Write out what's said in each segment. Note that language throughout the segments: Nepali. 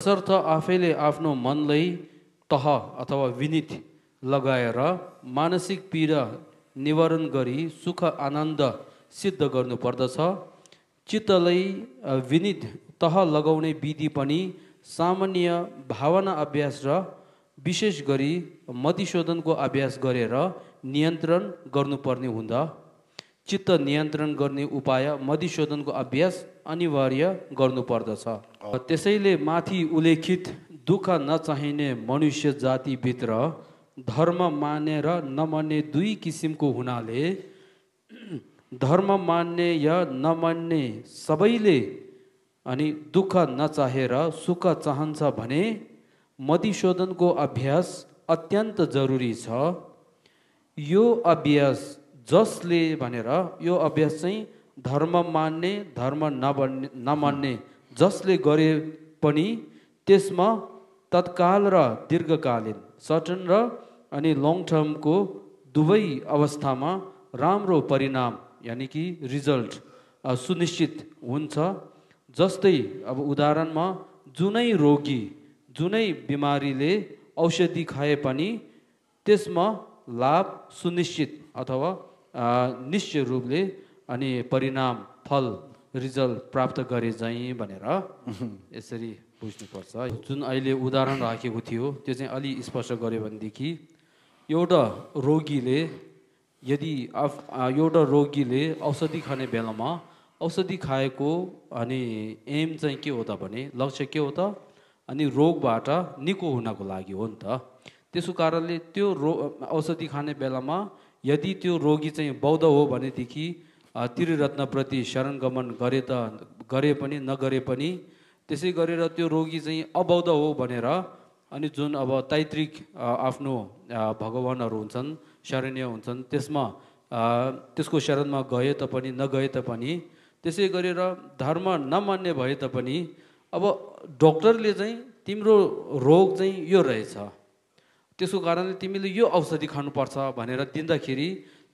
तसर्थ आफैले आफ्नो मनलाई तह अथवा विनित लगाएर मानसिक पीडा निवारण गरी सुख आनन्द सिद्ध गर्नुपर्दछ। चित्तलाई विनित तह लगाउने विधि पनि सामान्य भावना अभ्यास र विशेष गरी मतिशोधनको अभ्यास गरेर नियन्त्रण गर्नुपर्ने हुँदा चित्त नियन्त्रण गर्ने उपाय मतिशोधनको अभ्यास अनिवार्य गर्नुपर्दछ। त्यसैले माथि उल्लेखित दुःख नचाहिने मनुष्य जातिभित्र धर्म मान्ने र नमान्ने दुई किसिमको हुनाले धर्म मान्ने या नमान्ने सबैले अनि दुःख नचाहेर सुख चाहन्छ भने मतिशोधनको अभ्यास अत्यन्त जरुरी छ। यो अभ्यास जसले भनेर यो अभ्यास चाहिँ धर्म मान्ने धर्म नमान्ने जसले गरे पनि त्यसमा तत्काल र दीर्घकालीन सर्ट टर्म र अनि लङ टर्मको दुवै अवस्थामा राम्रो परिणाम यानि कि रिजल्ट सुनिश्चित हुन्छ। जस्तै अब उदाहरणमा जुनै रोगी जुनै बिमारीले औषधि खाए पनि त्यसमा लाभ सुनिश्चित अथवा निश्चय रूपले अनि परिणाम फल रिजल्ट प्राप्त गरे चाहिँ भनेर यसरी बुझ्नुपर्छ। जुन अहिले उदाहरण राखेको थियो त्यो चाहिँ अलि स्पष्ट गर्यो भनेदेखि एउटा रोगीले यदि एउटा रोगीले औषधि खाने बेलामा औषधि खाएको अनि एम चाहिँ के हो त भने लक्ष्य के हो त अनि रोगबाट निको हुनको लागि हो नि त। त्यसको कारणले त्यो औषधि खाने बेलामा यदि त्यो रोगी चाहिँ बौद्ध हो भनेदेखि त्रिरत्नप्रति शरणगमन गरे पनि नगरे पनि त्यसै गरेर त्यो रोगी चाहिँ अबौद्ध हो भनेर अनि जुन अब तैत्रिक आफ्नो भगवानहरू हुन्छन् शरण्य हुन्छन् त्यसमा त्यसको शरणमा गए तापनि नगए तापनि त्यसै गरेर धर्म नमान्ने भए तापनि अब डक्टरले चाहिँ तिम्रो रोग चाहिँ यो रहेछ त्यसको कारणले तिमीले यो औषधि खानुपर्छ भनेर दिँदाखेरि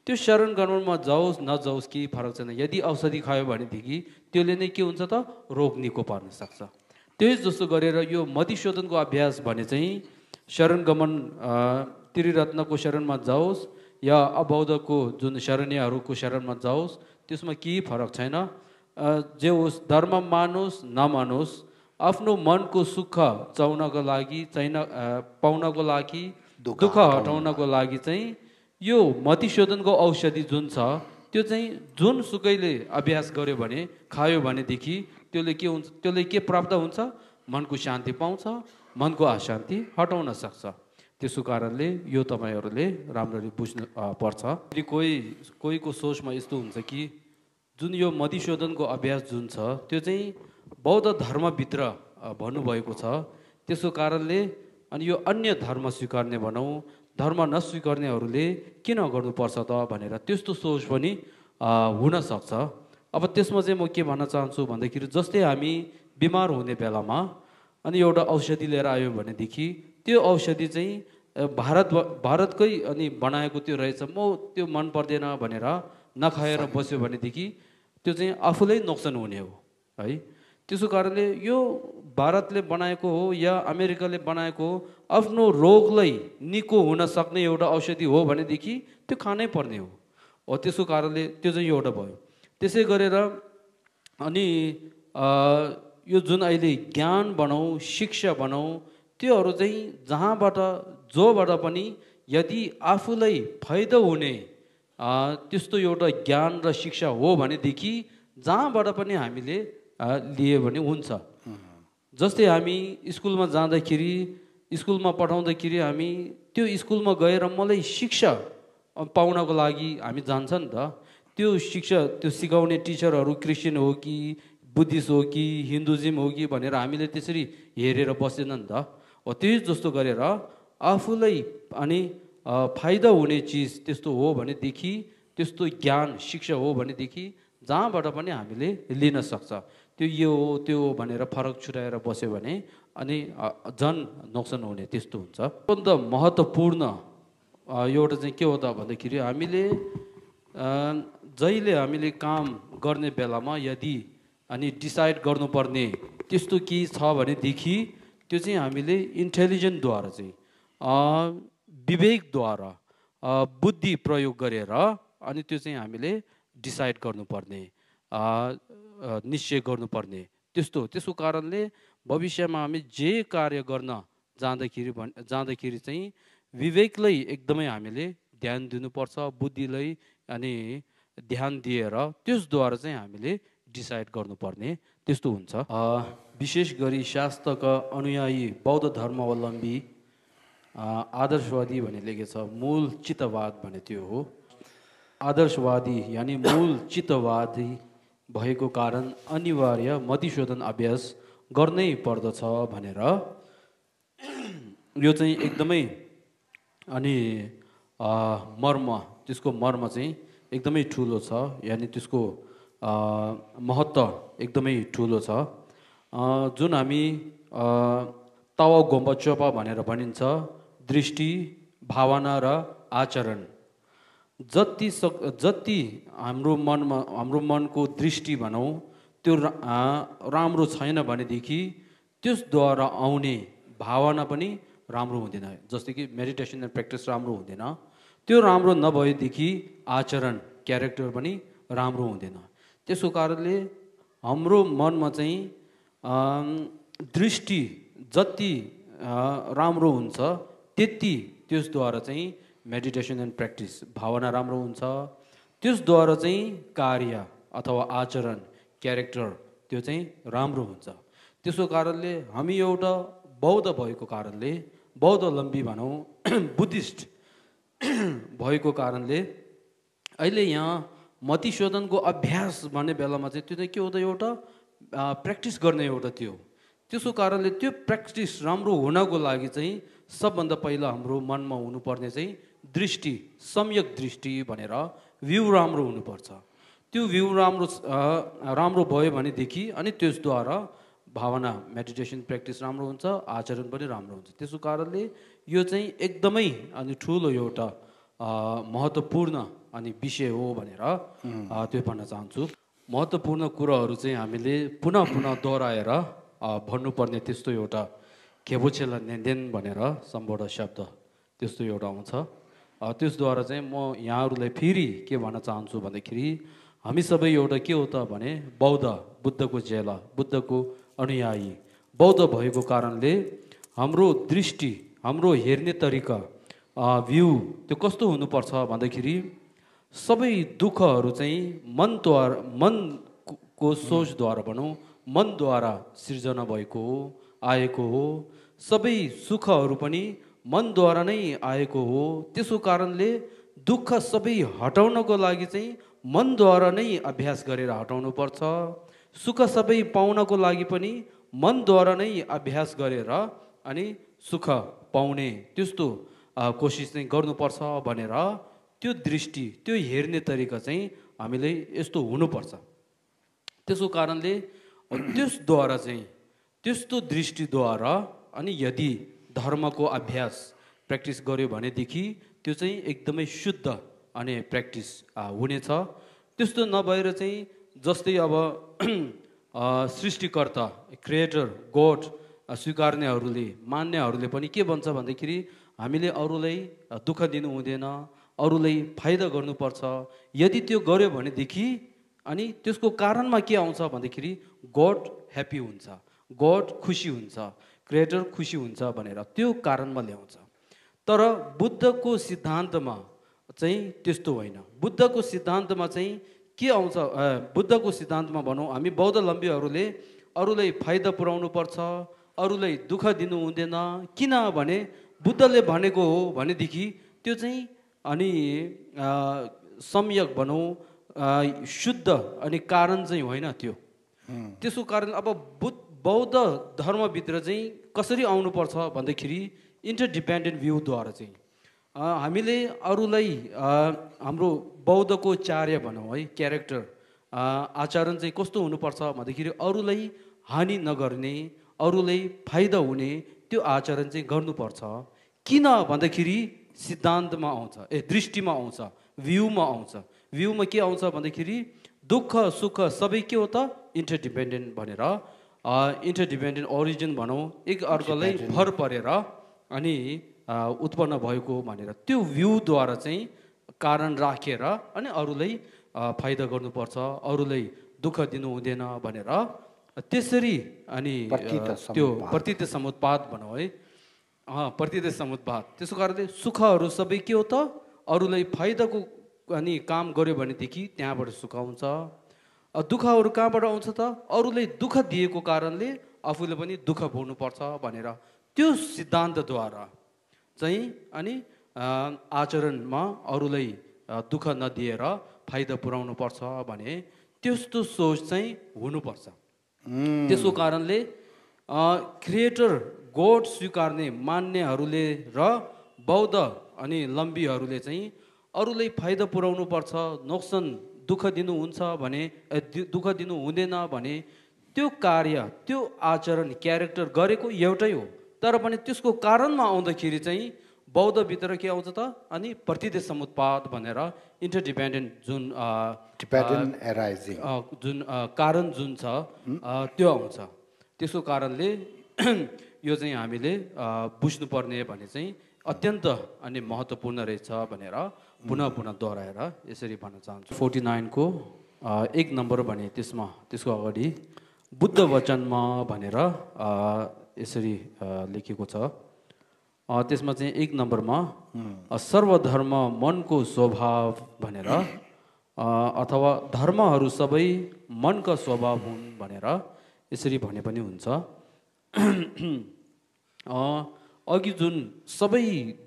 त्यो शरण गमनमा जाओस् नजाओस् केही फरक छैन। यदि औषधि खायो भनेदेखि त्यसले नै के हुन्छ त रोग निको पार्न सक्छ। त्यही जस्तो गरेर यो मतिशोधनको अभ्यास भने चाहिँ शरण गमन त्रिरत्नको शरणमा जाओस् या अबौद्धको जुन शरणीयहरूको शरणमा जाओस् त्यसमा केही फरक छैन। जे होस् धर्म मानोस् नमानोस् आफ्नो मनको सुख चाउनको लागि पाउनको लागि दुःख हटाउनको लागि चाहिँ यो मतिशोधनको औषधि जुन छ त्यो चाहिँ जुन सुकैले अभ्यास गर्यो भने खायो भनेदेखि त्यसले के प्राप्त हुन्छ मनको शान्ति पाउँछ मनको अशान्ति हटाउन सक्छ। त्यसको कारणले यो तपाईँहरूले राम्ररी बुझ्नु पर्छ। कोहीको सोचमा यस्तो हुन्छ कि जुन यो मतिशोधनको अभ्यास जुन छ त्यो चाहिँ बौद्ध धर्मभित्र भन्नुभएको छ त्यसको कारणले अनि यो अन्य धर्म स्वीकार्ने भनौँ धर्म नस्वीकार्नेहरूले किन गर्नुपर्छ त भनेर त्यस्तो सोच पनि हुनसक्छ। अब त्यसमा चाहिँ म के भन्न चाहन्छु भन्दाखेरि जस्तै हामी बिमार हुने बेलामा अनि एउटा औषधि लिएर आयो भनेदेखि त्यो औषधि चाहिँ भारतकै अनि बनाएको त्यो रहेछ म त्यो मन पर्दैन भनेर नखाएर बस्यो भनेदेखि त्यो चाहिँ आफूलाई नोक्सान हुने हो है। त्यसको कारणले यो भारतले बनाएको हो या अमेरिकाले बनाएको हो आफ्नो रोगलाई निको हुन सक्ने एउटा औषधि हो भनेदेखि त्यो खानै पर्ने हो। त्यसको कारणले त्यो चाहिँ एउटा भयो। त्यसै गरेर अनि यो जुन अहिले ज्ञान भनौँ शिक्षा भनौँ त्योहरू चाहिँ जहाँबाट जोबाट पनि यदि आफूलाई फाइदा हुने त्यस्तो एउटा ज्ञान र शिक्षा हो भनेदेखि जहाँबाट पनि हामीले लिए भने हुन्छ। जस्तै हामी स्कुलमा जाँदाखेरि स्कुलमा पठाउँदाखेरि हामी त्यो स्कुलमा गएर मलाई शिक्षा पाउनको लागि हामी जान्छ नि त। त्यो शिक्षा त्यो सिकाउने टिचरहरू क्रिस्चियन हो कि बुद्धिस्ट हो कि हिन्दुज्म हो कि भनेर हामीले त्यसरी हेरेर बसेन नि त। त्यही जस्तो गरेर आफूलाई अनि फाइदा हुने चिज त्यस्तो हो भनेदेखि त्यस्तो ज्ञान शिक्षा हो भनेदेखि जहाँबाट पनि हामीले लिन सक्छ। त्यो यो हो त्यो हो भनेर फरक छुट्याएर बस्यो भने अनि झन् नोक्सान हुने त्यस्तो हुन्छ। अत्यन्त महत्त्वपूर्ण एउटा चाहिँ के हो त भन्दाखेरि हामीले जहिले हामीले काम गर्ने बेलामा यदि अनि डिसाइड गर्नुपर्ने त्यस्तो केही छ भनेदेखि त्यो चाहिँ हामीले इन्टेलिजेन्टद्वारा चाहिँ विवेकद्वारा बुद्धि प्रयोग गरेर अनि त्यो चाहिँ हामीले डिसाइड गर्नुपर्ने, निश्चय गर्नुपर्ने त्यस्तो हो। त्यसको कारणले भविष्यमा हामी जे कार्य गर्न जाँदाखेरि चाहिँ विवेकलाई एकदमै हामीले ध्यान दिनुपर्छ, बुद्धिलाई अनि ध्यान दिएर त्यसद्वारा चाहिँ हामीले डिसाइड गर्नुपर्ने त्यस्तो हुन्छ। विशेष गरी शास्त्रका अनुयायी बौद्ध धर्मावलम्बी आदर्शवादी भने लेखेको छ, मूल चित्तवाद भने त्यो हो। आदर्शवादी यानि मूल चित्तवादी भएको कारण अनिवार्य मतिशोधन अभ्यास गर्नै पर्दछ भनेर यो चाहिँ एकदमै अनि मर्म, त्यसको मर्म चाहिँ एकदमै ठुलो छ, यानि त्यसको महत्त्व एकदमै ठुलो छ। जुन हामी तावा गोम्बा चोपा भनेर भनिन्छ, दृष्टि, भावना र आचरण, जति हाम्रो मनको दृष्टि भनौँ त्यो राम्रो छैन भनेदेखि त्यसद्वारा आउने भावना पनि राम्रो हुँदैन। जस्तै कि मेडिटेसन एन्ड प्र्याक्टिस राम्रो हुँदैन, त्यो राम्रो नभएदेखि आचरण, क्यारेक्टर पनि राम्रो हुँदैन। त्यसको कारणले हाम्रो मनमा चाहिँ दृष्टि जति राम्रो हुन्छ त्यति त्यसद्वारा चाहिँ मेडिटेसन एन्ड प्र्याक्टिस, भावना राम्रो हुन्छ, त्यसद्वारा चाहिँ कार्य अथवा आचरण, क्यारेक्टर त्यो चाहिँ राम्रो हुन्छ। त्यसको कारणले हामी एउटा बौद्ध भएको कारणले, बौद्धलम्बी भनौँ, बुद्धिस्ट भएको कारणले अहिले यहाँ मतिशोधनको अभ्यास भन्ने बेलामा चाहिँ त्यो चाहिँ के हो त, एउटा प्र्याक्टिस गर्ने एउटा त्यो। त्यसको कारणले त्यो प्र्याक्टिस राम्रो हुनको लागि चाहिँ सबभन्दा पहिला हाम्रो मनमा हुनुपर्ने चाहिँ दृष्टि, सम्यक दृष्टि भनेर भ्यू राम्रो हुनुपर्छ। त्यो भ्यू राम्रो भयो भनेदेखि अनि त्यसद्वारा भावना, मेडिटेसन प्र्याक्टिस राम्रो हुन्छ, आचरण पनि राम्रो हुन्छ। त्यसको कारणले यो चाहिँ एकदमै अनि ठुलो एउटा महत्त्वपूर्ण अनि विषय हो भनेर त्यो भन्न चाहन्छु। महत्त्वपूर्ण कुराहरू चाहिँ हामीले पुनः दोहोऱ्याएर भन्नुपर्ने त्यस्तो एउटा खेबोचेला नेन्देन भनेर सम्बोधन शब्द त्यस्तो एउटा आउँछ। त्यसद्वारा चाहिँ म यहाँहरूलाई फेरि के भन्न चाहन्छु भन्दाखेरि हामी सबै एउटा के हो त भने बुद्धको चेला, बुद्धको अनुयायी, बौद्ध भएको कारणले हाम्रो दृष्टि, हाम्रो हेर्ने तरिका, भ्यू त्यो कस्तो हुनुपर्छ भन्दाखेरि सबै दुःखहरू चाहिँ मनको सोचद्वारा भनौँ, मनद्वारा सिर्जना भएको हो, आएको हो। सबै सुखहरू पनि मनद्वारा नै आएको हो। त्यसको कारणले दुःख सबै हटाउनको लागि चाहिँ मनद्वारा नै अभ्यास गरेर हटाउनु पर्छ। सुख सबै पाउनको लागि पनि मनद्वारा नै अभ्यास गरेर अनि सुख पाउने त्यस्तो कोसिस चाहिँ गर्नुपर्छ भनेर त्यो दृष्टि, त्यो हेर्ने तरिका चाहिँ हामीले यस्तो हुनुपर्छ। त्यसको कारणले त्यसद्वारा चाहिँ त्यस्तो दृष्टिद्वारा अनि यदि धर्मको अभ्यास प्र्याक्टिस गर्यो भनेदेखि त्यो चाहिँ एकदमै शुद्ध अनि प्र्याक्टिस हुनेछ। त्यस्तो नभएर चाहिँ जस्तै अब सृष्टिकर्ता, क्रिएटर, गॉड स्वीकार्नेहरूले, मान्नेहरूले पनि के भन्छ भन्दाखेरि हामीले अरूलाई दुःख दिनु हुँदैन, अरूलाई फाइदा गर्नुपर्छ। यदि त्यो गर्यो भनेदेखि अनि त्यसको कारणमा के आउँछ भन्दाखेरि गॉड ह्याप्पी हुन्छ, गॉड खुसी हुन्छ, क्रिएटर खुसी हुन्छ भनेर त्यो कारणमा ल्याउँछ। तर बुद्धको सिद्धान्तमा चाहिँ त्यस्तो होइन। बुद्धको सिद्धान्तमा चाहिँ के आउँछ, बुद्धको सिद्धान्तमा भनौँ हामी बौद्धलम्बीहरूले अरूलाई फाइदा पुर्याउनु पर्छ, अरूलाई दुःख दिनु हुँदैन। किनभने बुद्धले भनेको हो भनेदेखि त्यो चाहिँ अनि सम्यक भनौँ शुद्ध अनि कारण चाहिँ होइन त्यो। त्यसको कारण अब बौद्ध धर्मभित्र चाहिँ कसरी आउनुपर्छ भन्दाखेरि इन्टरडिपेन्डेन्ट भ्यूद्वारा चाहिँ हामीले अरूलाई हाम्रो बौद्धको चार्य भनौँ है, क्यारेक्टर, आचरण चाहिँ कस्तो हुनुपर्छ भन्दाखेरि अरूलाई हानि नगर्ने, अरूलाई फाइदा हुने त्यो आचरण चाहिँ गर्नुपर्छ। किन भन्दाखेरि सिद्धान्तमा आउँछ, दृष्टिमा आउँछ, भ्यूमा आउँछ। भ्यूमा के आउँछ भन्दाखेरि दुःख सुख सबै के हो त इन्टरडिपेन्डेन्ट भनेर इन्टरडिपेन्डेन्ट ओरिजिन भनौँ, एक अर्कालाई भर परेर अनि उत्पन्न भएको भनेर त्यो भ्यूद्वारा चाहिँ कारण राखेर अनि अरूलाई फाइदा गर्नुपर्छ, अरूलाई दुःख दिनु हुँदैन भनेर त्यसरी अनि त्यो प्रतीत समुत्पाद भनौँ है, प्रतीत समुत्पाद। त्यसको कारणले सुखहरू सबै के हो त अरूलाई फाइदाको अनि काम गर्यो भनेदेखि त्यहाँबाट सुख आउँछ। दुःखहरू कहाँबाट आउँछ त अरूलाई दुःख दिएको कारणले आफूले पनि दुःख भोग्नुपर्छ भनेर त्यो सिद्धान्तद्वारा चाहिँ अनि आचरणमा अरूलाई दुःख नदिएर फाइदा पुर्याउनु पर्छ भने त्यस्तो सोच चाहिँ हुनुपर्छ। त्यसको कारणले क्रिएटर गॉड स्वीकार्ने मान्नेहरूले र बौद्ध अनि लम्बीहरूले चाहिँ अरूलाई फाइदा पुर्याउनु पर्छ, नोक्सान दुःख दिनुहुन्छ भने दुःख दिनु हुँदैन भने त्यो कार्य त्यो आचरण क्यारेक्टर गरेको एउटै हो, तर पनि त्यसको कारणमा आउँदाखेरि चाहिँ बौद्धभित्र के आउँछ त अनि प्रतीत समुत्पाद भनेर इन्टरडिपेन्डेन्ट जुन जुन कारण जुन छ त्यो आउँछ। त्यसको कारणले यो चाहिँ हामीले बुझ्नुपर्ने भने चाहिँ अत्यन्त अनि महत्त्वपूर्ण रहेछ भनेर पुनः दोहोऱ्याएर यसरी भन्न चाहन्छु। 49 को 1 नम्बर भने त्यसको अगाडि बुद्ध वचनमा भनेर यसरी लेखेको छ। त्यसमा चाहिँ 1 नम्बरमा सर्वधर्म मनको स्वभाव भनेर अथवा धर्महरू सबै मनका स्वभाव हुन् भनेर यसरी भने पनि हुन्छ। अघि जुन सबै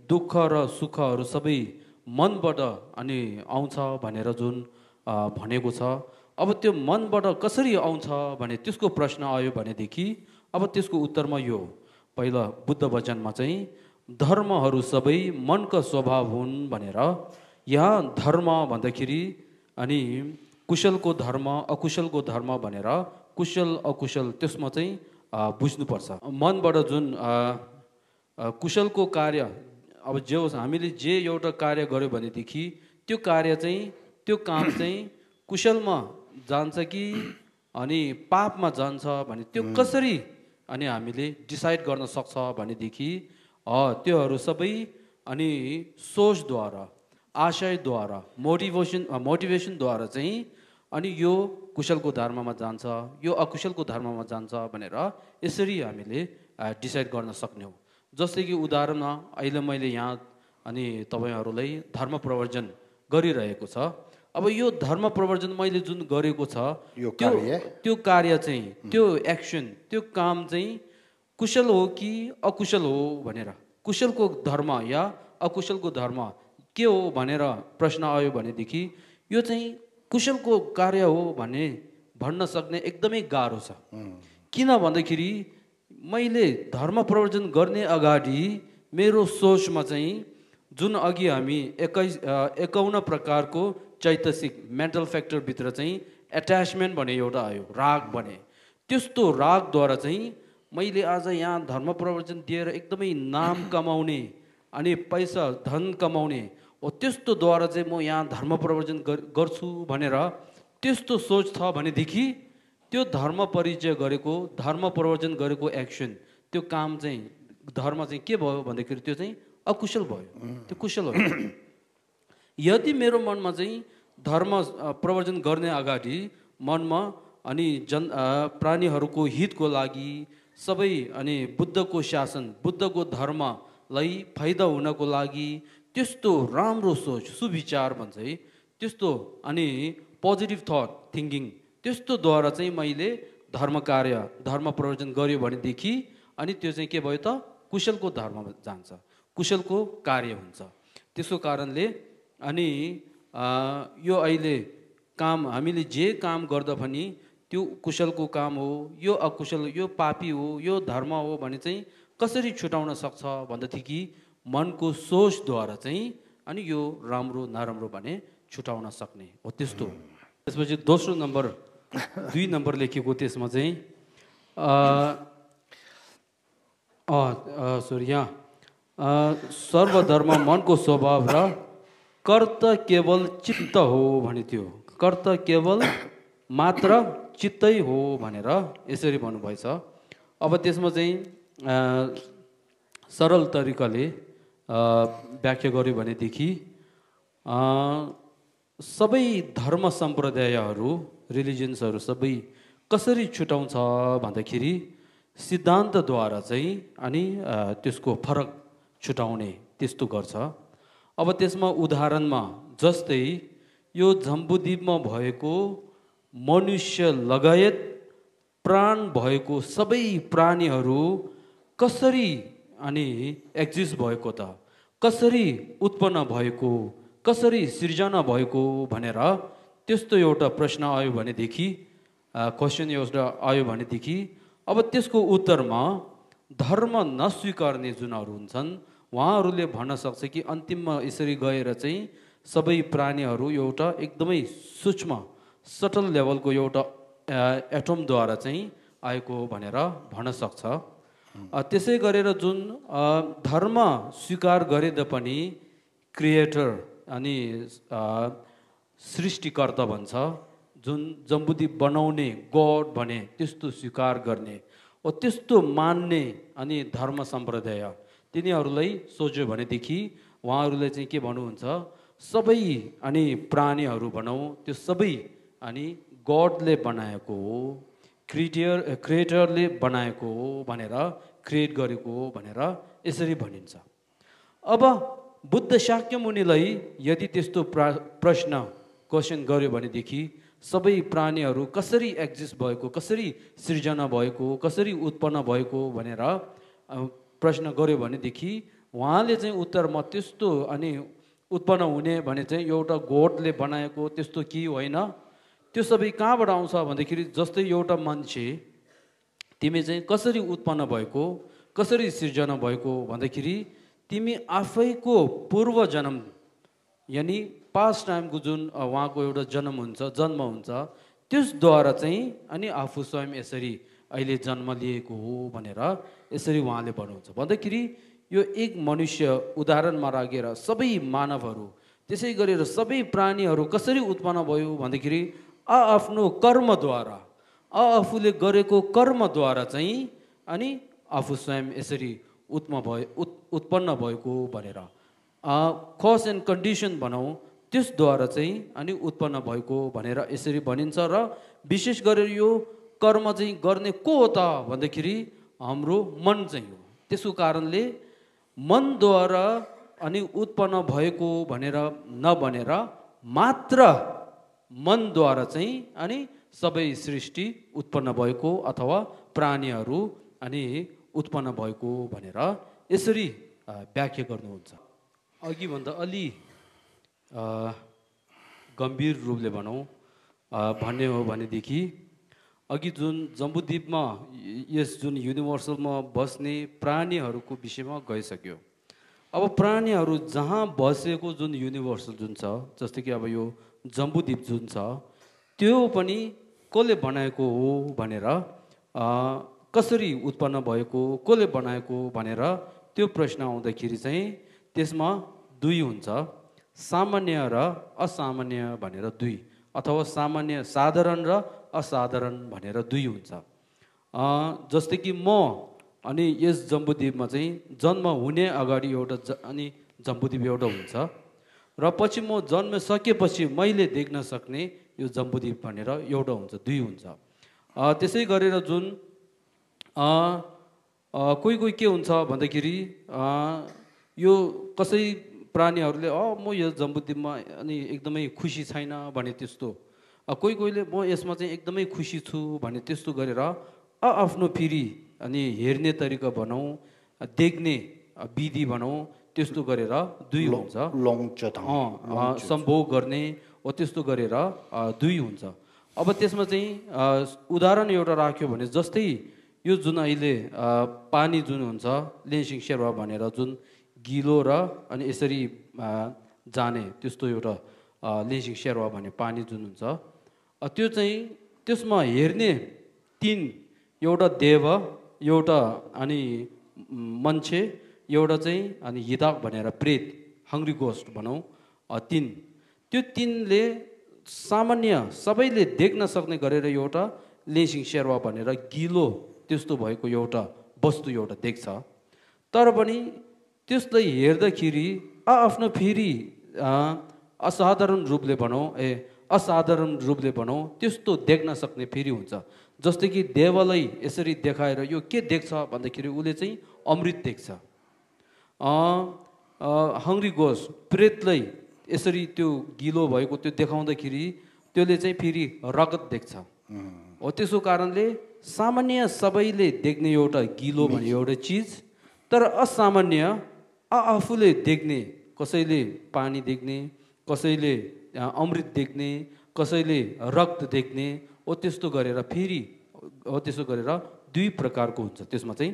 दुःख र सुखहरू सबै मनबाट अनि आउँछ भनेर जुन भनेको छ, अब त्यो मनबाट कसरी आउँछ भने त्यसको प्रश्न आयो भनेदेखि अब त्यसको उत्तरमा यो पहिला बुद्ध वचनमा चाहिँ धर्महरू सबै मनका स्वभाव हुन् भनेर, यहाँ धर्म भन्दाखेरि अनि कुशलको धर्म अकुशलको धर्म भनेर कुशल अकुशल त्यसमा चाहिँ बुझ्नुपर्छ। मनबाट जुन कुशलको कार्य अब जे होस् हामीले जे एउटा कार्य गर्यो भनेदेखि त्यो कार्य चाहिँ त्यो काम चाहिँ कुशलमा जान्छ कि अनि पापमा जान्छ भने त्यो कसरी अनि हामीले डिसाइड गर्न सक्छ भनेदेखि त्योहरू सबै अनि सोचद्वारा आशयद्वारा मोटिभेसनद्वारा चाहिँ अनि यो कुशलको धर्ममा जान्छ यो अकुशलको धर्ममा जान्छ भनेर यसरी हामीले डिसाइड गर्न सक्ने हो। जस्तै कि उदाहरणमा अहिले मैले यहाँ अनि तपाईहरूलाई धर्म प्रवर्जन गरिरहेको छ। अब यो धर्म प्रवर्जन मैले जुन गरेको छ त्यो कार्य चाहिँ त्यो एक्सन त्यो काम चाहिँ कुशल हो कि अकुशल हो भनेर कुशलको धर्म या अकुशलको धर्म के हो भनेर प्रश्न आयो भनेदेखि यो चाहिँ कुशलको कार्य हो भन्ने भन्न सक्ने एकदमै गाह्रो छ। किन भन्दाखेरि मैले धर्म प्रवर्जन गर्ने अगाडि मेरो सोचमा चाहिँ जुन अघि हामी 51 प्रकारको चैतसिक मेन्टल फ्याक्टरभित्र चाहिँ एट्याचमेन्ट भने एउटा आयो, राग भने, त्यस्तो रागद्वारा चाहिँ मैले आज यहाँ धर्म प्रवर्जन दिएर एकदमै नाम कमाउने अनि पैसा धन कमाउने हो त्यस्तोद्वारा चाहिँ म यहाँ धर्म प्रवर्जन गर्छु भनेर त्यस्तो सोच छ भनेदेखि त्यो धर्म परिचय गरेको धर्म प्रवर्जन गरेको एक्सन त्यो काम चाहिँ धर्म चाहिँ के भयो भन्दाखेरि त्यो चाहिँ अकुशल भयो, त्यो कुशल हो। यदि मेरो मनमा चाहिँ धर्म प्रवर्जन गर्ने अगाडि मनमा अनि प्राणीहरूको हितको लागि सबै अनि बुद्धको शासन बुद्धको धर्मलाई फाइदा हुनको लागि त्यस्तो राम्रो सोच सुविचार भन्छ है त्यस्तो अनि पोजिटिभ थट थिङ्किङ त्यस्तोद्वारा चाहिँ मैले धर्म कार्य धर्म प्रवर्जन गर्यो भनेदेखि अनि त्यो चाहिँ के भयो त कुशलको धर्ममा जान्छ, कुशलको कार्य हुन्छ। त्यसको कारणले अनि यो अहिले काम हामीले जे काम गर्दा पनि त्यो कुशलको काम हो यो अकुशल यो पापी हो यो धर्म हो भने चाहिँ कसरी छुटाउन सक्छ भन्दाखेरि मनको सोचद्वारा चाहिँ अनि यो राम्रो नराम्रो भने छुटाउन सक्ने हो त्यस्तो। त्यसपछि दोस्रो नम्बर 2 नम्बर लेखेको त्यसमा चाहिँ यहाँ सर्वधर्म मनको स्वभाव र कर्त केवल चित्त हो भने थियो। कर्त केवल मात्र चित्तै हो भनेर यसरी भन्नुभएछ। अब त्यसमा चाहिँ सरल तरिकाले व्याख्या गर्यो भनेदेखि सबै धर्म सम्प्रदायहरू रिलिजन्सहरू सबै कसरी छुटाउँछ भन्दाखेरि सिद्धान्तद्वारा चाहिँ अनि त्यसको फरक छुटाउने त्यस्तो गर्छ। अब त्यसमा उदाहरणमा जस्तै यो जम्बुद्वीपमा भएको मनुष्य लगायत प्राण भएको सबै प्राणीहरू कसरी अनि एक्जिस्ट भएको त, कसरी उत्पन्न भएको, कसरी सिर्जना भएको भनेर त्यस्तो एउटा प्रश्न आयो भनेदेखि, क्वेसन एउटा आयो भनेदेखि अब त्यसको उत्तरमा धर्म नस्वीकार्ने जुनहरू हुन्छन् उहाँहरूले भन्न सक्छ कि अन्तिममा यसरी गएर चाहिँ सबै प्राणीहरू एउटा एकदमै सूक्ष्म सटल लेभलको एउटा एटमद्वारा चाहिँ आएको भनेर भन्न सक्छ। त्यसै गरेर जुन धर्म स्वीकार गरे तापनि क्रिएटर अनि सृष्टिकर्ता भन्छ, जुन जम्बुद्वीप बनाउने गड भने त्यस्तो स्वीकार गर्ने ओ त्यस्तो मान्ने अनि धर्म सम्प्रदाय तिनीहरूलाई सोच्यो भनेदेखि उहाँहरूले चाहिँ के भन्नुहुन्छ, सबै अनि प्राणीहरू भनौँ त्यो सबै अनि गडले बनाएको हो, क्रिएटरले बनाएको हो भनेर, क्रिएट गरेको हो भनेर यसरी भनिन्छ। अब बुद्ध शाक्य मुनिलाई यदि त्यस्तो क्वेसन गर्यो भनेदेखि सबै प्राणीहरू कसरी एक्जिस्ट भएको, कसरी सृजना भएको, कसरी उत्पन्न भएको भनेर प्रश्न गर्यो भनेदेखि उहाँले चाहिँ उत्तरमा त्यस्तो अनि उत्पन्न हुने भने चाहिँ एउटा गोडले बनाएको त्यस्तो के होइन, त्यो सबै कहाँबाट आउँछ भन्दाखेरि जस्तै एउटा मान्छे तिमी चाहिँ कसरी उत्पन्न भएको, कसरी सिर्जना भएको भन्दाखेरि तिमी आफैको पूर्व जन्म यानि पास्ट टाइमको जुन उहाँको एउटा जन्म हुन्छ त्यसद्वारा चाहिँ अनि आफू स्वयं यसरी अहिले जन्म लिएको हो भनेर यसरी उहाँले भन्नुहुन्छ। भन्दाखेरि यो एक मनुष्य उदाहरणमा राखेर सबै मानवहरू त्यसै गरेर सबै प्राणीहरू कसरी उत्पन्न भयो भन्दाखेरि आफ्नो कर्मद्वारा, आफूले गरेको कर्मद्वारा चाहिँ अनि आफू स्वयं यसरी उत्पन्न भएको भनेर कज एन्ड कन्डिसन भनौँ त्यसद्वारा चाहिँ अनि उत्पन्न भएको भनेर यसरी भनिन्छ। र विशेष गरेर यो कर्म चाहिँ गर्ने को हो त भन्दाखेरि हाम्रो मन चाहिँ हो। त्यसको कारणले मनद्वारा अनि उत्पन्न भएको भनेर नभनेर मात्र मनद्वारा चाहिँ अनि सबै सृष्टि उत्पन्न भएको अथवा प्राणीहरू अनि उत्पन्न भएको भनेर यसरी व्याख्या गर्नुहुन्छ। अघिभन्दा अलि गम्भीर रूपले भनौँ भन्ने हो भनेदेखि अघि जुन जम्बुद्वीपमा यस जुन युनिभर्सलमा बस्ने प्राणीहरूको विषयमा गइसक्यो। अब प्राणीहरू जहाँ बसेको जुन युनिभर्सल जुन छ, जस्तै कि अब यो जम्बुद्वीप जुन छ त्यो पनि कसले बनाएको हो भनेर, कसरी उत्पन्न भएको, कसले बनाएको भनेर त्यो प्रश्न आउँदाखेरि चाहिँ त्यसमा दुई हुन्छ, सामान्य र असामान्य भनेर दुई, अथवा सामान्य साधारण र असाधारण भनेर दुई हुन्छ। जस्तै कि म अनि यस जम्बुद्वीपमा चाहिँ जन्म हुने अगाडि एउटा अनि जम्बुद्वीप एउटा हुन्छ र पछि म जन्मिसकेपछि मैले देख्न सक्ने यो जम्बुद्वीप भनेर एउटा हुन्छ, दुई हुन्छ। त्यसै गरेर जुन कोही के हुन्छ भन्दाखेरि यो कसै प्राणीहरूले म यो जम्बुद्वीपमा अनि एकदमै खुसी छैन भने त्यस्तो, कोहीले म यसमा चाहिँ एकदमै खुसी छु भने त्यस्तो गरेर आफ्नो फेरि अनि हेर्ने तरिका भनौँ, देख्ने विधि भनौँ त्यस्तो गरेर दुई हुन्छ, सम्भोग गर्ने हो त्यस्तो गरेर दुई हुन्छ। अब त्यसमा चाहिँ उदाहरण एउटा राख्यो भने जस्तै यो जुन अहिले पानी जुन हुन्छ लेन्सिङ सेवा भनेर जुन गिलो र अनि यसरी जाने त्यस्तो एउटा लेन्सिङ सेवा भन्ने पानी जुन हुन्छ त्यो चाहिँ त्यसमा हेर्ने तीन, एउटा देव, एउटा अनि मान्छे, एउटा चाहिँ अनि हिदाक भनेर प्रेत, हङ्ग्री गोस्ट भनौँ, तीन, त्यो तीनले सामान्य सबैले देख्न सक्ने गरेर एउटा लेसिङ शेर्वा भनेर गिलो त्यस्तो भएको एउटा वस्तु एउटा देख्छ। तर पनि त्यसलाई हेर्दाखेरि आफ्नो फेरि असाधारण रूपले भनौँ असाधारण रूपले भनौँ त्यस्तो देख्न सक्ने फेरि हुन्छ। जस्तै कि देवलाई यसरी देखाएर यो के देख्छ भन्दाखेरि उसले चाहिँ अमृत देख्छ। हङ्ग्री गोस प्रेतलाई यसरी त्यो गिलो भएको त्यो देखाउँदाखेरि त्यसले चाहिँ फेरि रगत देख्छ। हो त्यसो कारणले सामान्य सबैले देख्ने एउटा गिलो भन्ने एउटा चिज, तर असामान्य आफूले देख्ने, कसैले पानी देख्ने, कसैले अमृत देख्ने, कसैले रक्त देख्ने, हो त्यस्तो गरेर फेरि हो त्यसो गरेर दुई प्रकारको हुन्छ त्यसमा चाहिँ।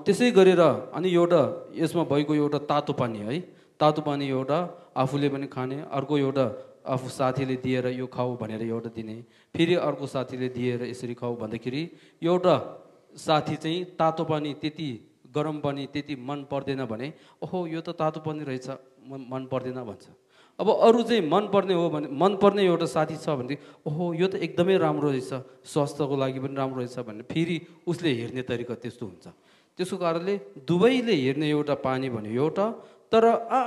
त्यसै गरेर अनि एउटा यसमा भएको एउटा तातो पानी है, तातो पानी एउटा आफूले पनि खाने, अर्को एउटा आफू साथीले दिएर यो खाऊ भनेर एउटा दिने, फेरि अर्को साथीले दिएर यसरी खाऊ भन्दाखेरि एउटा साथी चाहिँ तातो पानी त्यति गरम पानी त्यति मन पर्दैन भने ओहो यो त तातो पानी रहेछ मन पर्दैन भन्छ। अब अरू चाहिँ मन पर्ने हो भने मन पर्ने एउटा साथी छ भने ओहो यो त एकदमै राम्रो रहेछ, स्वास्थ्यको लागि पनि राम्रो रहेछ भने फेरि उसले हेर्ने तरिका त्यस्तो हुन्छ। त्यसको कारणले दुवैले हेर्ने एउटा पानी भन्यो एउटा, तर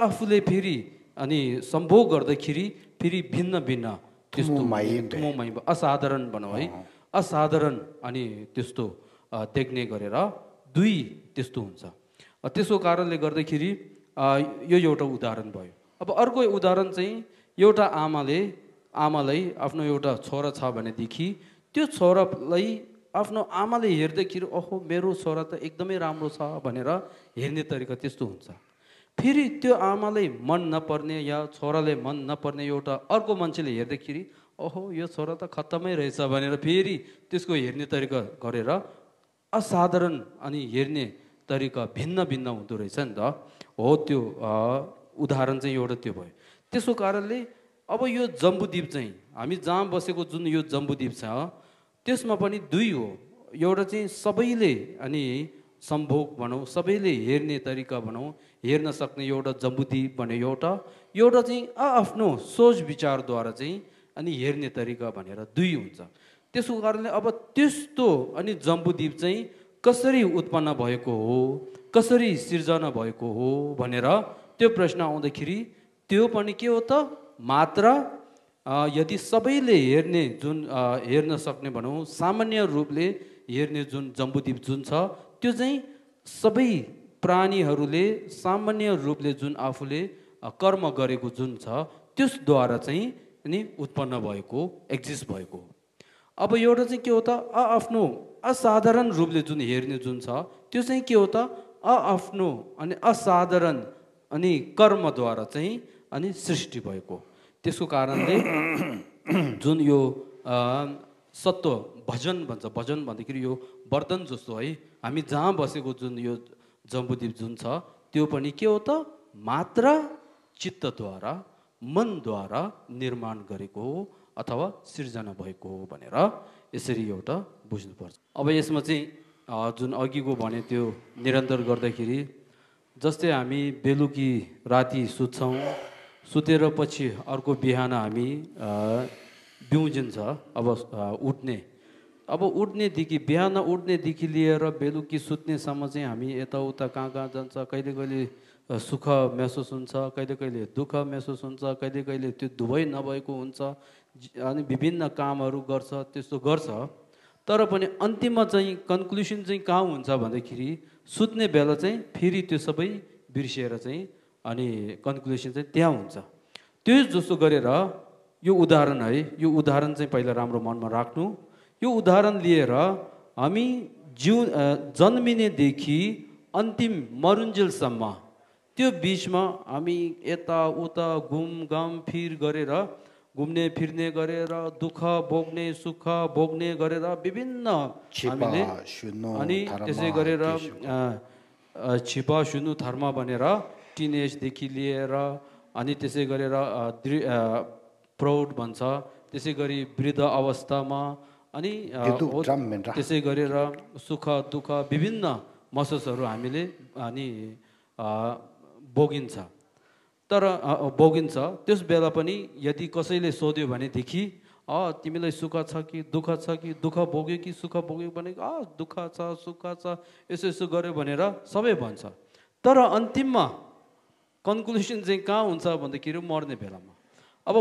आफूले फेरि अनि सम्भोग गर्दाखेरि फेरि भिन्न भिन्न त्यस्तो असाधारण भनौँ है, असाधारण अनि त्यस्तो देख्ने गरेर दुई त्यस्तो हुन्छ। त्यसको कारणले गर्दाखेरि यो एउटा उदाहरण भयो। अब अर्को उदाहरण चाहिँ एउटा आमालाई आफ्नो एउटा छोरा छ भनेदेखि त्यो छोरालाई आफ्नो आमाले हेर्दाखेरि ओहो मेरो छोरा त एकदमै राम्रो छ भनेर हेर्ने तरिका त्यस्तो हुन्छ। फेरि त्यो आमालाई मन नपर्ने या छोराले मन नपर्ने एउटा अर्को मान्छेले हेर्दाखेरि ओहो यो छोरा त खत्तमै रहेछ भनेर फेरि त्यसको हेर्ने तरिका गरेर असाधारण अनि हेर्ने तरिका भिन्न भिन्न हुँदो रहेछ नि त। हो त्यो उदाहरण चाहिँ एउटा त्यो भयो। त्यसको कारणले अब यो जम्बुद्वीप चाहिँ हामी जहाँ बसेको जुन यो जम्बुद्वीप छ त्यसमा पनि दुई हो। एउटा चाहिँ सबैले अनि सम्भोग भनौँ, सबैले हेर्ने तरिका भनौँ, हेर्न सक्ने एउटा जम्बुद्वीप भन्ने एउटा चाहिँ आफ्नो सोच विचारद्वारा चाहिँ अनि हेर्ने तरिका भनेर दुई हुन्छ। त्यसको कारणले अब त्यस्तो अनि जम्बुद्वीप चाहिँ कसरी उत्पन्न भएको हो, कसरी सिर्जना भएको हो भनेर त्यो प्रश्न आउँदाखेरि त्यो पनि के हो त मात्र यदि सबैले हेर्ने जुन हेर्न सक्ने भनौँ सामान्य रूपले हेर्ने जुन जम्बुद्वीप जुन छ त्यो चाहिँ सबै प्राणीहरूले सामान्य रूपले जुन आफूले कर्म गरेको जुन छ त्यसद्वारा चाहिँ अनि उत्पन्न भएको एक्जिस्ट भएको। अब एउटा चाहिँ के हो त आफ्नो असाधारण रूपले जुन हेर्ने जुन छ त्यो चाहिँ के हो त आफ्नो अनि असाधारण अनि कर्मद्वारा चाहिँ अनि सृष्टि भएको। त्यसको कारणले जुन यो सत्व भजन भन्छ, भजन भन्दाखेरि यो वर्तन जस्तो है, हामी जहाँ बसेको जुन यो जम्बुद्वीप जुन छ त्यो पनि के हो त मात्र चित्तद्वारा मनद्वारा निर्माण गरेको हो अथवा सिर्जना भएको हो भनेर यसरी एउटा बुझ्नुपर्छ। अब यसमा चाहिँ जुन अघिको भने त्यो निरन्तर गर्दाखेरि जस्तै हामी बेलुकी राति सुत्छौँ, सुतेर पछि अर्को बिहान हामी बिउजिन्छ अब उठ्नेदेखि बिहान उठ्नेदेखि लिएर बेलुकी सुत्नेसम्म चाहिँ हामी यताउता कहाँ कहाँ जान्छ, कहिले कहिले सुख महसुस हुन्छ, कहिले कहिले दुःख महसुस हुन्छ, कहिले कहिले त्यो दुवै नभएको हुन्छ अनि विभिन्न कामहरू गर्छ त्यस्तो गर्छ। तर पनि अन्तिममा चाहिँ कन्क्लुसन चाहिँ कहाँ हुन्छ भन्दाखेरि सुत्ने बेला चाहिँ फेरि त्यो सबै बिर्सिएर चाहिँ अनि कन्क्लुसन चाहिँ त्यहाँ हुन्छ। त्यो जस्तो गरेर यो उदाहरण है, यो उदाहरण चाहिँ पहिला राम्रो मनमा राख्नु। यो उदाहरण लिएर हामी जन्मिनेदेखि अन्तिम मरुन्जेलसम्म त्यो बिचमा हामी यताउता घुमघाम फिर गरेर घुम्ने फिर्ने गरेर दुःख भोग्ने सुख भोग्ने गरेर विभिन्न हामीले अनि त्यसै गरेर छिपा सुनु धर्म भनेर टिनेजदेखि लिएर अनि त्यसै गरेर प्रौढ भन्छ, त्यसै गरी वृद्ध अवस्थामा अनि त्यसै गरेर सुख दुःख विभिन्न महसुसहरू हामीले अनि भोगिन्छ। तर भोगिन्छ। त्यस बेला पनि यदि कसैले सोध्यो भनेदेखि तिमीलाई सुख छ कि दुःख छ कि दुःख भोग्यो कि सुख भोग्यो भने दुःख छ सुख छ यसो यसो गर्यो भनेर सबै भन्छ। तर अन्तिममा कन्क्लुसन चाहिँ कहाँ हुन्छ भन्दाखेरि मर्ने बेलामा। अब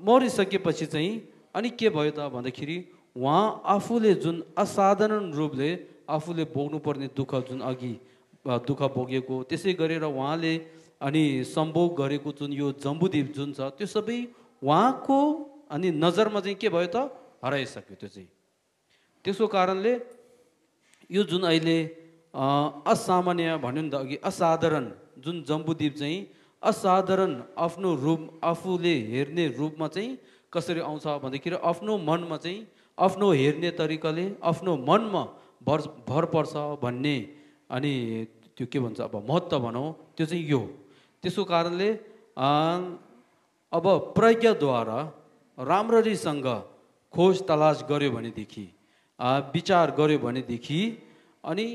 मरिसकेपछि चाहिँ अनि के भयो त भन्दाखेरि उहाँ आफूले जुन असाधारण रूपले आफूले भोग्नुपर्ने दुःख जुन अघि दुःख भोगेको, त्यसै गरेर उहाँले अनि सम्भोग गरेको जुन यो जम्बुद्वीप जुन छ त्यो सबै उहाँको अनि नजरमा चाहिँ के भयो त हराइसक्यो त्यो चाहिँ। त्यसको कारणले यो जुन अहिले असामान्य भन्यो नि त अघि, असाधारण जुन जम्बुद्वीप चाहिँ असाधारण आफ्नो रूप आफूले हेर्ने रूपमा चाहिँ कसरी आउँछ भन्दाखेरि आफ्नो मनमा चाहिँ आफ्नो हेर्ने तरिकाले आफ्नो मनमा भर पर्छ भन्ने अनि त्यो के भन्छ अब महत्त्व भनौँ त्यो चाहिँ यो। त्यसको कारणले अब प्रज्ञाद्वारा राम्ररीसँग खोज तलास गर्यो भनेदेखि विचार गर्यो भनेदेखि अनि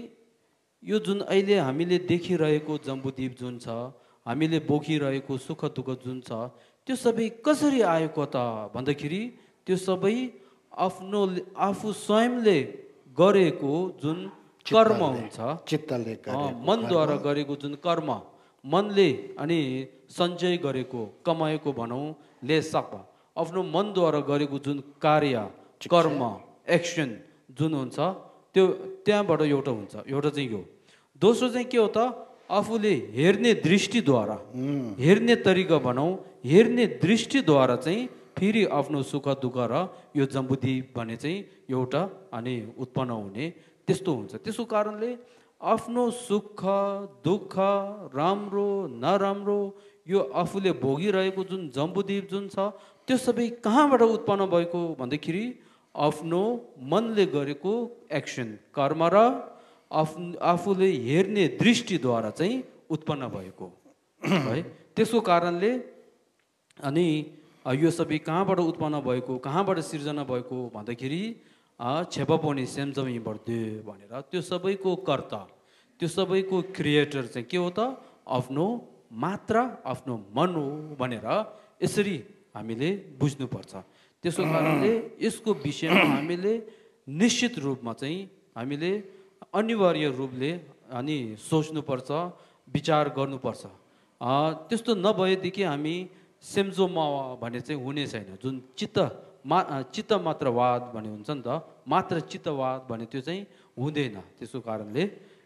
यो जुन अहिले हामीले देखिरहेको जम्बुद्वीप जुन छ, हामीले बोकिरहेको सुख दुःख जुन छ त्यो सबै कसरी आएको त भन्दाखेरि त्यो सबै आफू स्वयंले गरेको जुन कर्म हुन्छ, चित्तले मनद्वारा गरेको जुन कर्म, मनले अनि सञ्चय गरेको कमाएको भनौँ ले सक आफ्नो मनद्वारा गरेको जुन कार्य कर्म एक्सन जुन हुन्छ त्यो त्यहाँबाट एउटा हुन्छ। एउटा चाहिँ यो। दोस्रो चाहिँ के हो त आफूले हेर्ने दृष्टिद्वारा, हेर्ने तरिका भनौँ, हेर्ने दृष्टिद्वारा चाहिँ फेरि आफ्नो सुख दुःख र यो जम्बुद्वीप भन्ने चाहिँ एउटा अनि उत्पन्न हुने त्यस्तो हुन्छ। त्यसको कारणले आफ्नो सुख दुःख राम्रो नराम्रो यो आफूले भोगिरहेको जुन जम्बुद्वीप जुन छ त्यो सबै कहाँबाट उत्पन्न भएको भन्दाखेरि आफ्नो मनले गरेको एक्सन कर्म र आफूले हेर्ने दृष्टिद्वारा चाहिँ उत्पन्न भएको है। त्यसको कारणले अनि यो सबै कहाँबाट उत्पन्न भएको, कहाँबाट सिर्जना भएको भन्दाखेरि छेपापोनी सेम्जमी बढ्दे भनेर त्यो सबैको कर्ता, त्यो सबैको क्रिएटर चाहिँ के हो त आफ्नो मात्र आफ्नो मन हो भनेर यसरी हामीले बुझ्नुपर्छ। त्यसको कारणले यसको विषयमा हामीले निश्चित रूपमा चाहिँ हामीले अनिवार्य रूपले अनि सोच्नुपर्छ, विचार गर्नुपर्छ। त्यस्तो नभएदेखि हामी सेम्जोमा भन्ने चाहिँ हुने छैन। जुन चित्त मात्रवाद भन्ने हुन्छ नि त, मात्र चित्तवाद भन्ने त्यो चाहिँ हुँदैन। त्यसको कारणले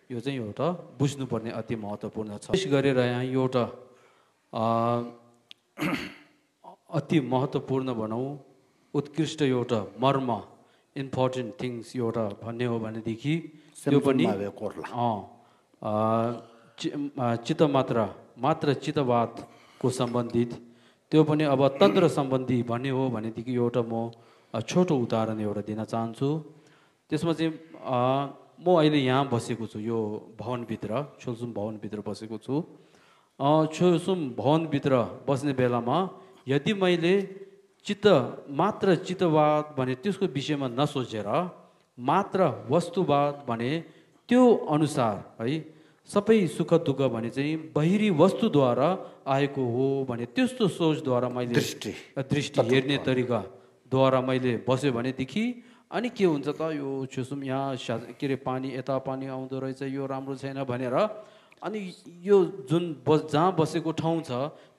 यो चाहिँ एउटा बुझ्नुपर्ने अति महत्त्वपूर्ण छ। विशेष गरेर यहाँ एउटा अति महत्त्वपूर्ण भनौँ उत्कृष्ट एउटा मर्म इम्पोर्टेन्ट थिङ्स एउटा भन्ने हो भनेदेखि त्यो पनि चित्त मात्र चित्तवादको सम्बन्धित त्यो पनि अब तन्त्र सम्बन्धी भन्ने हो भनेदेखि एउटा म छोटो उदाहरण एउटा दिन चाहन्छु। त्यसमा चाहिँ म अहिले यहाँ बसेको छु, यो भवनभित्र छोलसुम भवनभित्र बसेको छु। छोलसुम भवनभित्र बस्ने बेलामा यदि मैले मात्र चित्तवाद भने त्यसको विषयमा नसोचेर मात्र वस्तुवाद भने त्यो अनुसार है सबै सुख दुःख भने चाहिँ बाहिरी वस्तुद्वारा आएको हो भने त्यस्तो सोचद्वारा मैले दृष्टि हेर्ने तरिकाद्वारा मैले बस्यो भनेदेखि अनि के हुन्छ त यो छुसुम यहाँ के अरे पानी यता पानी आउँदो रहेछ यो राम्रो छैन भनेर अनि यो जुन जहाँ बसेको ठाउँ छ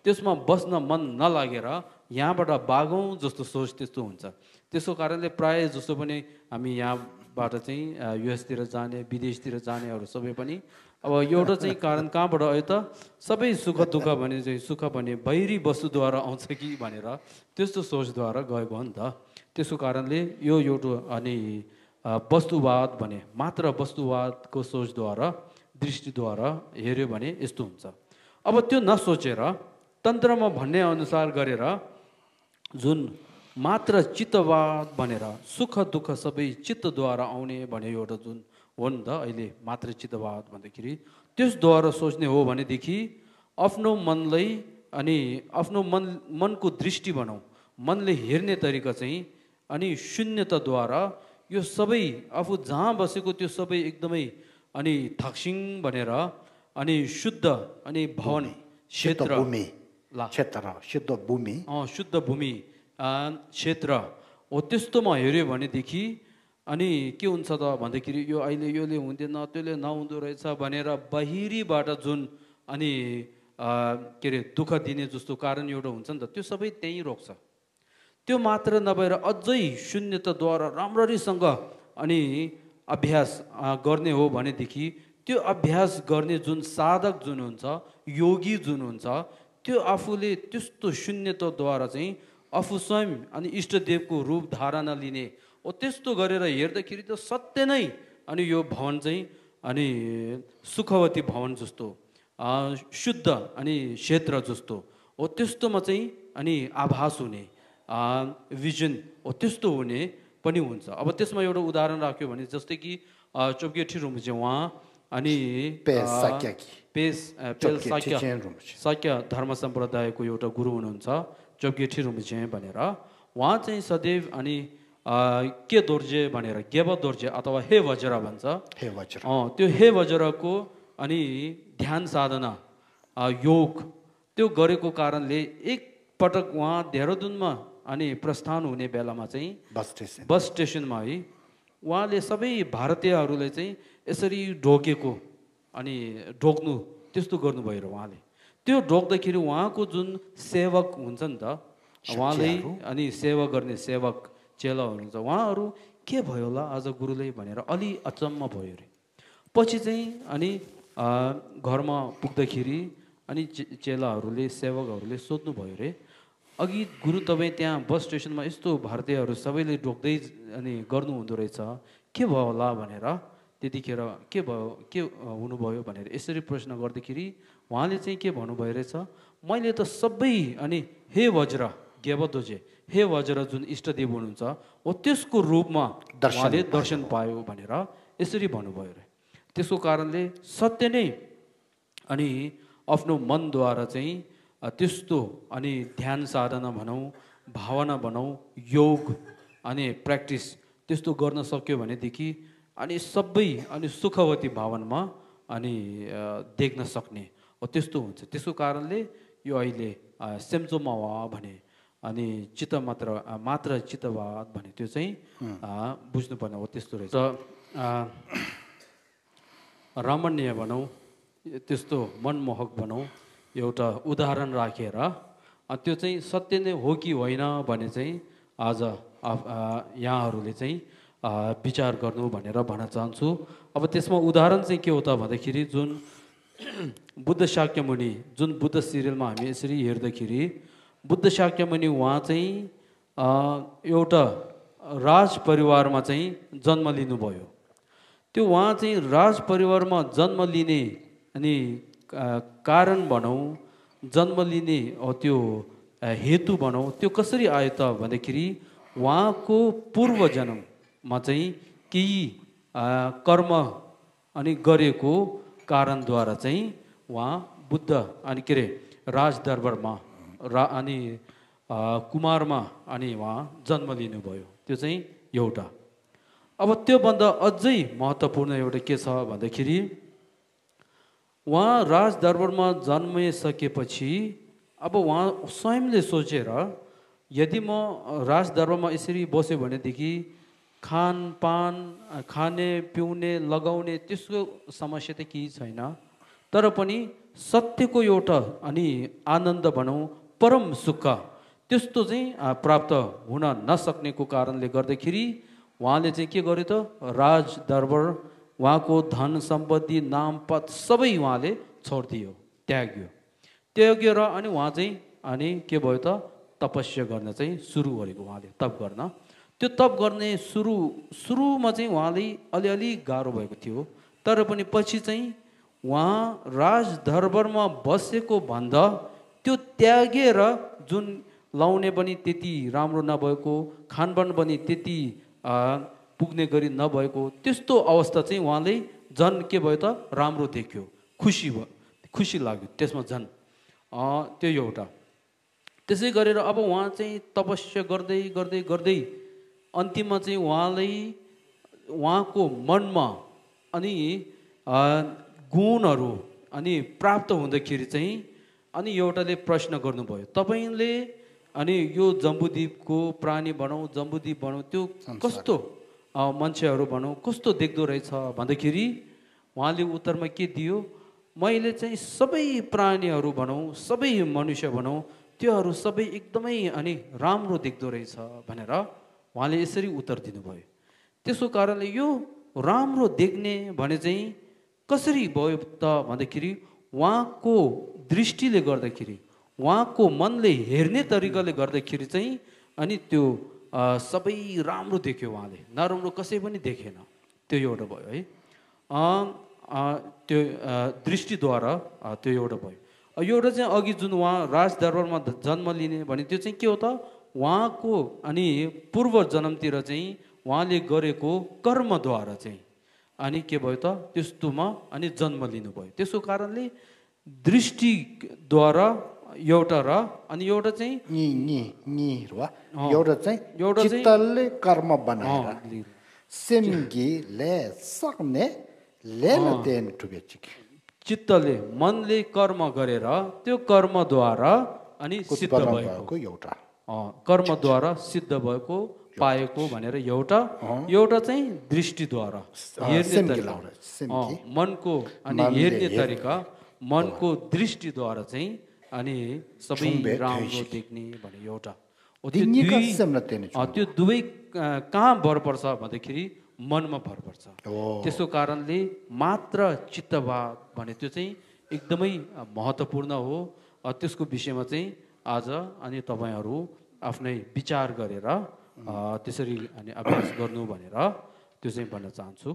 त्यसमा बस्न मन नलागेर यहाँबाट भागौँ जस्तो सोच त्यस्तो हुन्छ। त्यसको कारणले प्रायः जस्तो पनि हामी यहाँबाट चाहिँ युएसतिर जाने विदेशतिर जानेहरू सबै पनि अब एउटा चाहिँ कारण कहाँबाट आयो त सबै सुख दुःख भने चाहिँ सुख भने बाहिरी वस्तुद्वारा आउँछ कि भनेर त्यस्तो सोचद्वारा गएको हो नि त। त्यसको कारणले यो एउटा अनि वस्तुवाद भने मात्र वस्तुवादको सोचद्वारा दृष्टिद्वारा हेऱ्यो भने यस्तो हुन्छ। अब त्यो नसोचेर तन्त्रमा भन्ने अनुसार गरेर जुन मात्र चित्तवाद भनेर सुख दुःख सबै चित्तद्वारा आउने भने एउटा जुन हो नि त अहिले मात्र चित्तवाद भन्दाखेरि त्यसद्वारा सोच्ने हो भनेदेखि आफ्नो मनलाई अनि आफ्नो मनको दृष्टि भनौँ मनले हेर्ने तरिका चाहिँ अनि शून्यताद्वारा यो सबै आफू जहाँ बसेको त्यो सबै एकदमै अनि थाक्सिङ भनेर अनि शुद्ध अनि भवन क्षेत्र भूमि ला क्षेत्र शुद्ध भूमि शुद्ध भूमि क्षेत्र हो त्यस्तोमा हेऱ्यो भनेदेखि अनि के हुन्छ त भन्दाखेरि यो अहिले योले हुँदैन त्यसले नहुँदो रहेछ भनेर बाहिरीबाट जुन अनि के अरे दुःख दिने जस्तो कारण एउटा हुन्छ नि त त्यो सबै त्यहीँ रोक्छ। त्यो मात्र नभएर अझै शून्यताद्वारा राम्ररीसँग अनि अभ्यास गर्ने हो भनेदेखि त्यो अभ्यास गर्ने जुन साधक जुन हुन्छ योगी जुन हुन्छ त्यो आफूले त्यस्तो शून्यताद्वारा चाहिँ आफू स्वयं अनि इष्टदेवको रूप धारणा लिने हो। त्यस्तो गरेर हेर्दाखेरि त सत्य नै अनि यो भवन चाहिँ अनि सुखवती भवन जस्तो शुद्ध अनि क्षेत्र जस्तो हो त्यस्तोमा चाहिँ अनि आभास हुने भिजन हो त्यस्तो हुने पनि हुन्छ। अब त्यसमा एउटा उदाहरण राख्यो भने जस्तै कि चोपकेठी रुम चाहिँ उहाँ अनि साक्य धर्म सम्प्रदायको एउटा गुरु हुनुहुन्छ चोपकेठी रुम्जे भनेर। उहाँ चाहिँ सदैव अनि के दोर्जे भनेर गेब दोर्जे अथवा हे वज्र भन्छ। त्यो हे वज्रको अनि ध्यान साधना योग त्यो गरेको कारणले एक पटक उहाँ देहरादूनमा अनि प्रस्थान हुने बेलामा चाहिँ बस स्टेसनमा है उहाँले सबै भारतीयहरूलाई चाहिँ यसरी ढोकेको अनि ढोक्नु त्यस्तो गर्नुभयो र उहाँले त्यो ढोक्दाखेरि उहाँको जुन सेवक हुन्छ नि त उहाँले अनि सेवा गर्ने सेवक चेला हुनुहुन्छ उहाँहरू के भयो होला आज गुरुले भनेर अलि अचम्म भयो अरे। पछि चाहिँ अनि घरमा पुग्दाखेरि अनि चेलाहरूले सेवकहरूले सोध्नु भयो अरे अघि गुरु तपाईँ त्यहाँ बस स्टेसनमा यस्तो भारतीयहरू सबैले ढोक्दै अनि गर्नुहुँदो रहेछ के भयो होला भनेर त्यतिखेर के भयो के हुनुभयो भनेर यसरी प्रश्न गर्दाखेरि उहाँले चाहिँ के भन्नुभयो रहेछ मैले त सबै अनि हे वज्र गेबदोजे हे वज्र जुन इष्टदेव हुनुहुन्छ हो त्यसको रूपमा उहाँले दर्शन पायो भनेर यसरी भन्नुभयो अरे। त्यसको कारणले सत्य नै अनि आफ्नो मनद्वारा चाहिँ त्यस्तो अनि ध्यान साधना भनौँ भावना भनौँ योग अनि प्र्याक्टिस त्यस्तो गर्न सक्यो भनेदेखि अनि सबै अनि सुखवती भवनमा अनि देख्न सक्ने हो त्यस्तो हुन्छ। त्यसको कारणले यो अहिले सेम्चोमावा भने अनि चित्त मात्र चित्तवाद भने त्यो चाहिँ बुझ्नुपर्ने हो त्यस्तो रहेछ। रमणीय भनौँ त्यस्तो मनमोहक भनौँ एउटा उदाहरण राखेर त्यो चाहिँ सत्य नै हो कि होइन भने चाहिँ आज यहाँहरूले चाहिँ विचार गर्नु भनेर भन्न चाहन्छु। अब त्यसमा उदाहरण चाहिँ के हो त भन्दाखेरि जुन बुद्ध शाक्यमुनि जुन बुद्ध सिरियलमा हामी यसरी हेर्दाखेरि बुद्ध शाक्यमुनि उहाँ चाहिँ एउटा राज परिवारमा चाहिँ जन्म लिनुभयो। त्यो उहाँ चाहिँ राज परिवारमा जन्म लिने अनि कारण भनौँ जन्म लिने त्यो हेतु भनौँ त्यो कसरी आयो त भन्दाखेरि उहाँको पूर्व जन्ममा चाहिँ केही कर्म अनि गरेको कारणद्वारा चाहिँ उहाँ बुद्ध अनि के अरे राजदरबारमा अनि कुमारमा अनि उहाँ जन्म लिनुभयो। त्यो चाहिँ एउटा। अब त्योभन्दा अझै महत्त्वपूर्ण एउटा के छ भन्दाखेरि उहाँ राजदरबारमा जन्मिसकेपछि अब उहाँ स्वयंले सोचेर यदि म राजदरबारमा यसरी बस्यो भनेदेखि खानपान खाने पिउने लगाउने त्यसको समस्या त केही छैन तर पनि सत्यको एउटा अनि आनन्द भनौँ परम सुख त्यस्तो चाहिँ प्राप्त हुन नसक्नेको कारणले गर्दाखेरि उहाँले चाहिँ के गर्यो त राजदरबार उहाँको धन सम्पत्ति नामपद सबै उहाँले छोडिदियो त्याग्यो र अनि उहाँ चाहिँ अनि के भयो त तपस्या गर्न चाहिँ सुरु गरेको उहाँले तप गर्न। त्यो तप गर्ने सुरुमा चाहिँ उहाँले अलिअलि गाह्रो भएको थियो तर पनि पछि चाहिँ उहाँ राजदरबारमा बसेको भन्दा त्यो त्यागेर जुन लाउने पनि त्यति राम्रो नभएको खानपान पनि त्यति पुग्ने गरी नभएको त्यस्तो अवस्था चाहिँ उहाँले झन् के भयो त राम्रो देख्यो खुसी लाग्यो त्यसमा झन् त्यो एउटा। त्यसै गरेर अब उहाँ चाहिँ तपस्या गर्दै गर्दै गर्दै अन्तिममा चाहिँ उहाँको मनमा अनि गुणहरू अनि प्राप्त हुँदाखेरि चाहिँ अनि एउटाले प्रश्न गर्नुभयो तपाईँले अनि यो जम्बुद्वीपको प्राणी भनौँ जम्बुद्वीप भनौँ त्यो कस्तो मान्छेहरू भनौँ कस्तो देख्दो रहेछ भन्दाखेरि उहाँले उत्तरमा के दियो मैले चाहिँ सबै प्राणीहरू भनौँ सबै मनुष्य भनौँ त्योहरू सबै एकदमै अनि राम्रो देख्दो रहेछ भनेर उहाँले यसरी उत्तर दिनुभयो। त्यसको कारणले यो राम्रो देख्ने भने चाहिँ कसरी भयो त भन्दाखेरि उहाँको दृष्टिले गर्दाखेरि उहाँको मनले हेर्ने तरिकाले गर्दाखेरि चाहिँ अनि त्यो सबै राम्रो देख्यो उहाँले नराम्रो कसै पनि देखेन त्यो एउटा भयो है त्यो दृष्टिद्वारा त्यो एउटा भयो। एउटा चाहिँ अघि जुन उहाँ राजदरबारमा जन्म लिने भने त्यो चाहिँ के हो त उहाँको अनि पूर्व जन्मतिर चाहिँ उहाँले गरेको कर्मद्वारा चाहिँ अनि के भयो त त्यस्तोमा अनि जन्म लिनुभयो। त्यसको कारणले दृष्टिद्वारा एउटा र अनि एउटा चाहिँ एउटा चाहिँ चित्तले कर्म बनाएर सिमगीले सक्ने लेनदेन टुबेचिक चित्तले मनले कर्म गरेर त्यो कर्मद्वारा अनि सिद्ध भएको एउटा कर्मद्वारा सिद्ध भएको पाएको भनेर एउटा चाहिँ दृष्टिद्वारा हेर्ने तरिका मनको अनि हेर्ने तरिका मनको दृष्टिद्वारा चाहिँ अनि सबै राम्रो देख्ने भने एउटा त्यो दुवै कहाँ भर पर्छ भन्दाखेरि मनमा भर पर्छ। त्यसको कारणले मात्र चित्तवाद भने त्यो चाहिँ एकदमै महत्त्वपूर्ण हो। त्यसको विषयमा चाहिँ आज अनि तपाईँहरू आफ्नै विचार गरेर त्यसरी अनि अभ्यास गर्नु भनेर त्यो चाहिँ भन्न चाहन्छु।